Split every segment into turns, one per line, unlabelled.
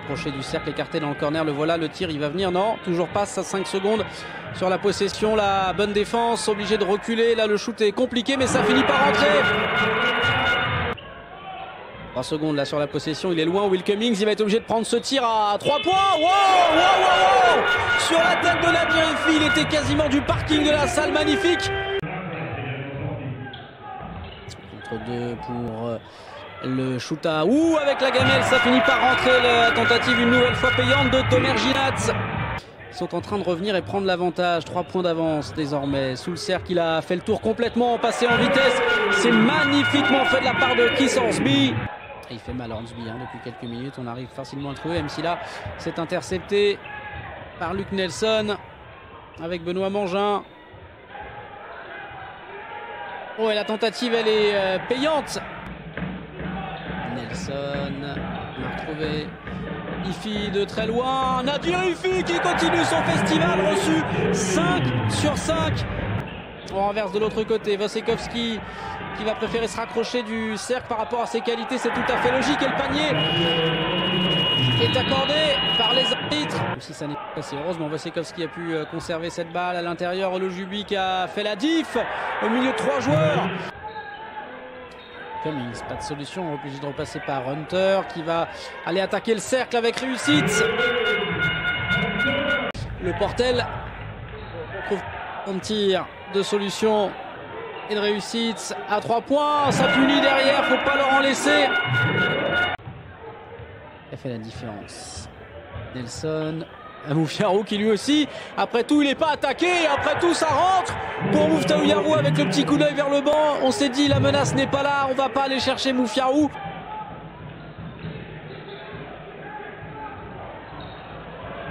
rapproché du cercle, écarté dans le corner. Le voilà, le tir, il va venir. Non, toujours pas. Ça, 5 secondes sur la possession. La bonne défense, obligé de reculer. Là, le shoot est compliqué, mais ça finit par rentrer. 3 secondes là sur la possession, il est loin. Will Cummings, il va être obligé de prendre ce tir à 3 points. Wow. Sur la tête de Nadir Hiffi, il était quasiment du parking de la salle, magnifique. Contre 2 pour le shoot à avec la gamelle, ça finit par rentrer. La tentative une nouvelle fois payante de Tomer Ginatz. Ils sont en train de revenir et prendre l'avantage. 3 points d'avance désormais. Sous le cercle, il a fait le tour complètement, passé en vitesse. C'est magnifiquement fait de la part de Keith Hornsby. Il fait mal à Hornsby depuis quelques minutes. On arrive facilement à le trouver, même si là, c'est intercepté par Luke Nelson avec Benoît Mangin. Oh, et la tentative, elle est payante. Nelson l'a retrouvé. Hiffi de très loin. Nadir Hiffi qui continue son festival, reçu 5 sur 5. On renverse de l'autre côté. Wasikowski qui va préférer se raccrocher du cercle par rapport à ses qualités. C'est tout à fait logique. Et le panier est accordé par les arbitres. Même si ça n'est pas passé, heureusement, Wasikowski a pu conserver cette balle à l'intérieur. Olojubi qui a fait la diff au milieu de 3 joueurs. Cummings, pas de solution, obligé de repasser par Hunter qui va aller attaquer le cercle avec réussite. Le Portel trouve un tir de solution et de réussite à 3 points. Ça punit derrière, faut pas leur en laisser. Il a fait la différence. Nelson. Moufiarou qui lui aussi, après tout il n'est pas attaqué, après tout ça rentre pour Moufiarou avec le petit coup d'œil vers le banc. On s'est dit la menace n'est pas là, on va pas aller chercher Moufiarou.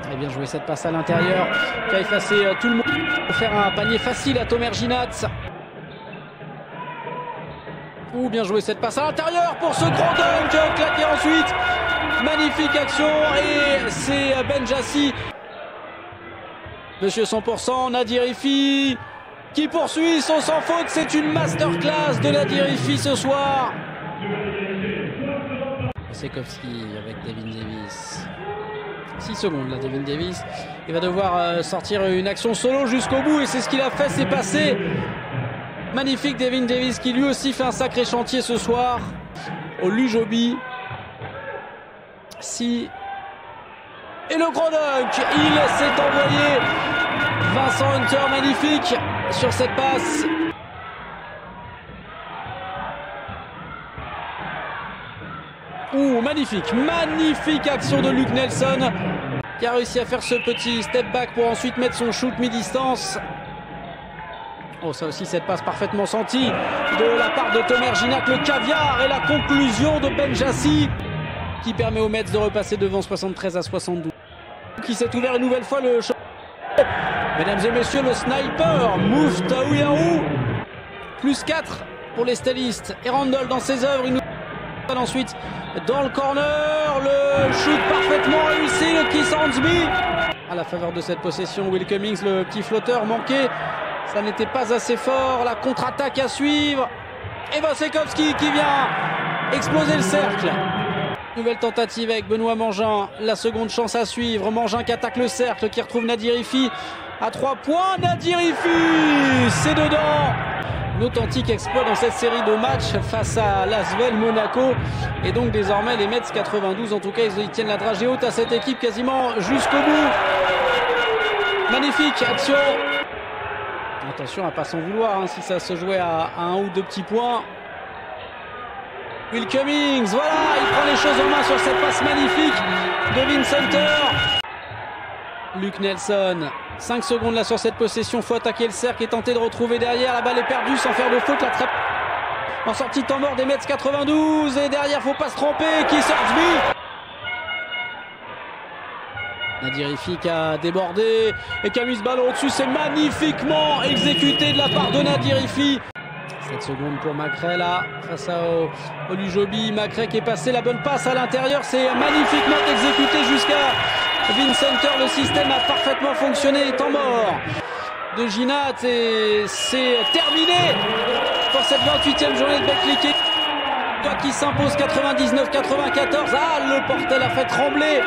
Très bien joué cette passe à l'intérieur qui a effacé tout le monde pour faire un panier facile à Tomer Ginatz. Bien joué cette passe à l'intérieur pour ce grand dunk claqué ensuite. Magnifique action et c'est Benjassi. Monsieur 100%, Nadir Hiffi qui poursuit son sans faute. C'est une masterclass de Nadir Hiffi ce soir. Wasikowski avec Devin Davis. 6 secondes là, Devin Davis. Il va devoir sortir une action solo jusqu'au bout et c'est ce qu'il a fait, c'est passé. Magnifique Devin Davis qui lui aussi fait un sacré chantier ce soir. Olujobi. Et le gros dunk, il s'est envoyé. Vincent Hunter, magnifique sur cette passe. Magnifique action de Luke Nelson qui a réussi à faire ce petit step back pour ensuite mettre son shoot mi-distance. Oh, ça aussi, cette passe parfaitement sentie de la part de Tomer Ginatz, le caviar et la conclusion de Benjassi qui permet aux Mets de repasser devant 73 à 72. Qui s'est ouvert une nouvelle fois le champ. Mesdames et messieurs, le sniper Moufiarou. Plus 4 pour les stylistes. Et Randall dans ses œuvres. Une ensuite dans le corner. Le shoot parfaitement réussi. Le Keith Hornsby. À la faveur de cette possession, Will Cummings, le petit flotteur manqué. Ça n'était pas assez fort. La contre-attaque à suivre. Et Wasikowski qui vient exploser le cercle. Nouvelle tentative avec Benoît Mangin. La seconde chance à suivre. Mangin qui attaque le cercle, qui retrouve Nadir Hiffi à 3 points. Nadir Hiffi, c'est dedans. Un authentique exploit dans cette série de matchs face à l'Asvel Monaco. Et donc désormais les Mets 92, en tout cas ils tiennent la dragée haute à cette équipe quasiment jusqu'au bout. Magnifique action. Attention à pas s'en vouloir si ça se jouait à 1 ou 2 petits points. Will Cummings, voilà, il prend les choses en main sur cette passe magnifique de Vince Hunter. Luke Nelson, 5 secondes là sur cette possession, faut attaquer le cercle et tenter de retrouver derrière. La balle est perdue sans faire de faute, la trappe en sortie de temps mort des Mets 92 et derrière faut pas se tromper, Keith Hornsby. Nadir Hiffi qui a débordé et qui a mis ce ballon au-dessus, c'est magnifiquement exécuté de la part de Nadir Hiffi. 7 secondes pour Macrae là, face à Olujobi. Macrae qui est passé, la bonne passe à l'intérieur, c'est magnifiquement exécuté jusqu'à Vince Hunter. Le système a parfaitement fonctionné, temps mort de Ginatz et c'est terminé pour cette 28e journée de Betclic qui s'impose 99-94. Ah, le Portel a fait trembler